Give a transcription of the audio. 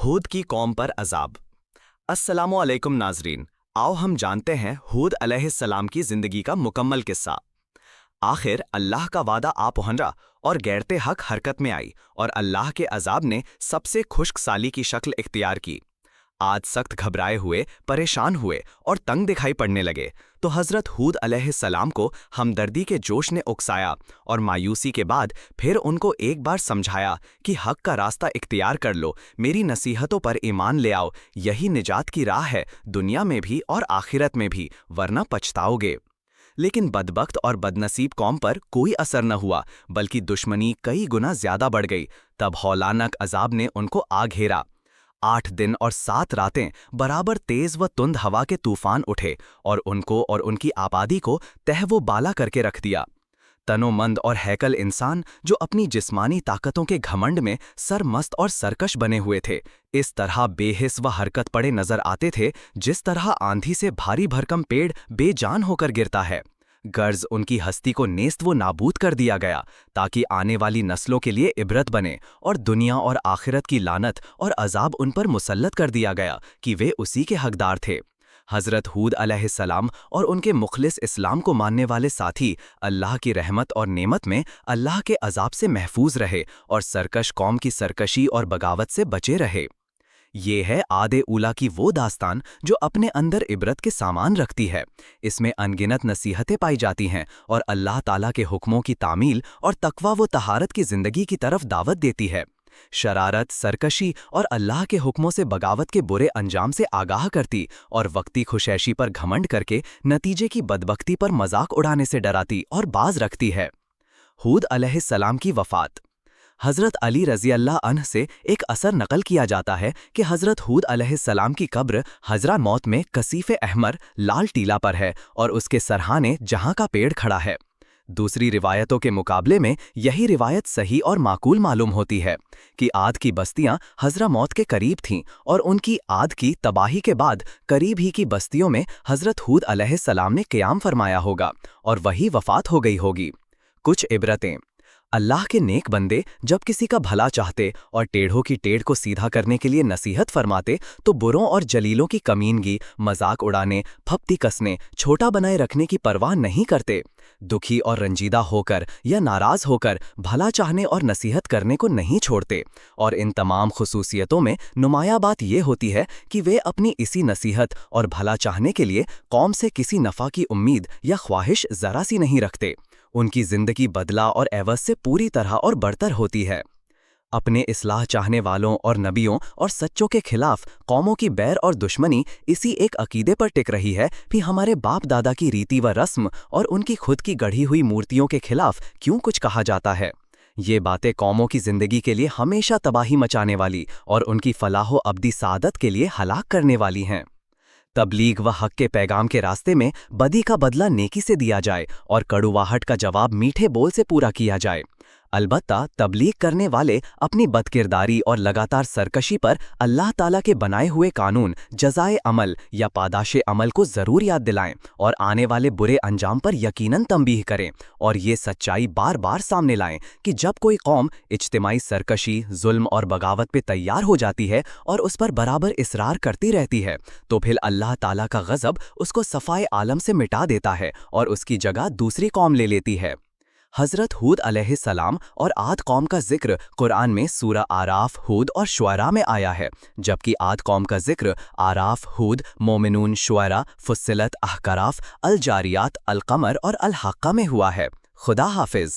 हूद की कौम पर अजाब। अस्सलामुअलैकुम नाजरीन, आओ हम जानते हैं हूद अलैहिस्सलाम की जिंदगी का मुकम्मल किस्सा। आखिर अल्लाह का वादा आ पहुंचा और गैरते हक हरकत में आई और अल्लाह के अजाब ने सबसे खुश्क साली की शक्ल इख्तियार की। आज सख्त घबराए हुए, परेशान हुए और तंग दिखाई पड़ने लगे तो हज़रत हूद अलैहिस्सलाम को हमदर्दी के जोश ने उकसाया और मायूसी के बाद फिर उनको एक बार समझाया कि हक का रास्ता इख्तियार कर लो, मेरी नसीहतों पर ईमान ले आओ, यही निजात की राह है दुनिया में भी और आखिरत में भी, वरना पछताओगे। लेकिन बदबख्त और बदनसीब कौम पर कोई असर न हुआ, बल्कि दुश्मनी कई गुना ज्यादा बढ़ गई। तब हौलानक अजाब ने उनको आ घेरा। 8 दिन और 7 रातें बराबर तेज व तुंद हवा के तूफान उठे और उनको और उनकी आबादी को तहवो बाला करके रख दिया। तनोमंद और हैकल इंसान जो अपनी जिस्मानी ताकतों के घमंड में सरमस्त और सरकश बने हुए थे, इस तरह बेहिस व हरकत पड़े नजर आते थे जिस तरह आंधी से भारी भरकम पेड़ बेजान होकर गिरता है। गर्ज उनकी हस्ती को नेस्त व नाबूद कर दिया गया ताकि आने वाली नस्लों के लिए इबरत बने, और दुनिया और आखिरत की लानत और अजाब उन पर मुसल्लत कर दिया गया कि वे उसी के हकदार थे। हज़रत हूद अलैहिस्सलाम और उनके मुखलिस इस्लाम को मानने वाले साथी अल्लाह की रहमत और नेमत में अल्लाह के अजाब से महफूज रहे और सरकश कौम की सरकशी और बगावत से बचे रहे। ये है आदे उला की वो दास्तान जो अपने अंदर इबरत के सामान रखती है। इसमें अनगिनत नसीहतें पाई जाती हैं और अल्लाह ताला के हुक्मों की तामील और तकवा व तहारत की ज़िंदगी की तरफ दावत देती है। शरारत, सरकशी और अल्लाह के हुक्मों से बगावत के बुरे अंजाम से आगाह करती और वक्ती खुशैशी पर घमंड करके नतीजे की बदबख्ती पर मजाक उड़ाने से डराती और बाज रखती है। हूद अलैहिस्सलाम की वफ़ात। हज़रत अली रज़ी अल्लाह अन्ह से एक असर नकल किया जाता है कि हज़रत हूद अलैहिस्सलाम की कब्र हज़रा मौत में कसीफ़े अहमर लाल टीला पर है और उसके सरहाने जहाँ का पेड़ खड़ा है। दूसरी रिवायतों के मुकाबले में यही रिवायत सही और माकूल मालूम होती है कि आद की बस्तियां हज़रा मौत के करीब थीं और उनकी आद की तबाही के बाद करीब ही की बस्तियों में हज़रत हूद अलैहिस्सलाम ने क़याम फरमाया होगा और वही वफ़ात हो गई होगी। कुछ इबरतें। अल्लाह के नेक बंदे जब किसी का भला चाहते और टेढ़ों की टेढ़ को सीधा करने के लिए नसीहत फरमाते तो बुरों और जलीलों की कमीनगी, मजाक उड़ाने, फप्ती कसने, छोटा बनाए रखने की परवाह नहीं करते। दुखी और रंजीदा होकर या नाराज होकर भला चाहने और नसीहत करने को नहीं छोड़ते। और इन तमाम खुसूसियतों में नुमाया बात ये होती है कि वे अपनी इसी नसीहत और भला चाहने के लिए कौम से किसी नफ़ा की उम्मीद या ख्वाहिश ज़रा सी नहीं रखते। उनकी जिंदगी बदला और एवज से पूरी तरह और बरतर होती है। अपने इस्लाह चाहने वालों और नबियों और सच्चों के खिलाफ कौमों की बैर और दुश्मनी इसी एक अकीदे पर टिक रही है कि हमारे बाप दादा की रीति व रस्म और उनकी खुद की गढ़ी हुई मूर्तियों के खिलाफ क्यों कुछ कहा जाता है। ये बातें कौमों की जिंदगी के लिए हमेशा तबाही मचाने वाली और उनकी फलाहो अब्दी सादत के लिए हलाक करने वाली हैं। तबलीग व हक के पैगाम के रास्ते में बदी का बदला नेकी से दिया जाए और कड़ुवाहट का जवाब मीठे बोल से पूरा किया जाए। अलबत्ता तबलीग करने वाले अपनी बदकिरदारी और लगातार सरकशी पर अल्लाह ताला के बनाए हुए कानून जज़ाए अमल या पादाशे अमल को ज़रूर याद दिलाएं और आने वाले बुरे अंजाम पर यकीनन तंबीह करें और ये सच्चाई बार बार सामने लाएं कि जब कोई कौम इज्तिमाई सरकशी, जुल्म और बगावत पे तैयार हो जाती है और उस पर बराबर इसरार करती रहती है तो फिर अल्लाह ताला का गज़ब उसको सफ़ाए आलम से मिटा देता है और उसकी जगह दूसरी कौम ले लेती है। हज़रत हूद अलैहिस्सलाम और आद कौम का जिक्र कुरान में सूरा आराफ, हूद और शुअरा में आया है, जबकि आद कौम का जिक्र आराफ, हूद, मोमिनून, शुअरा, फुस्सिलत, अहकराफ, अल जारियात, अल कमर और अल हक्का में हुआ है। खुदा हाफिज़।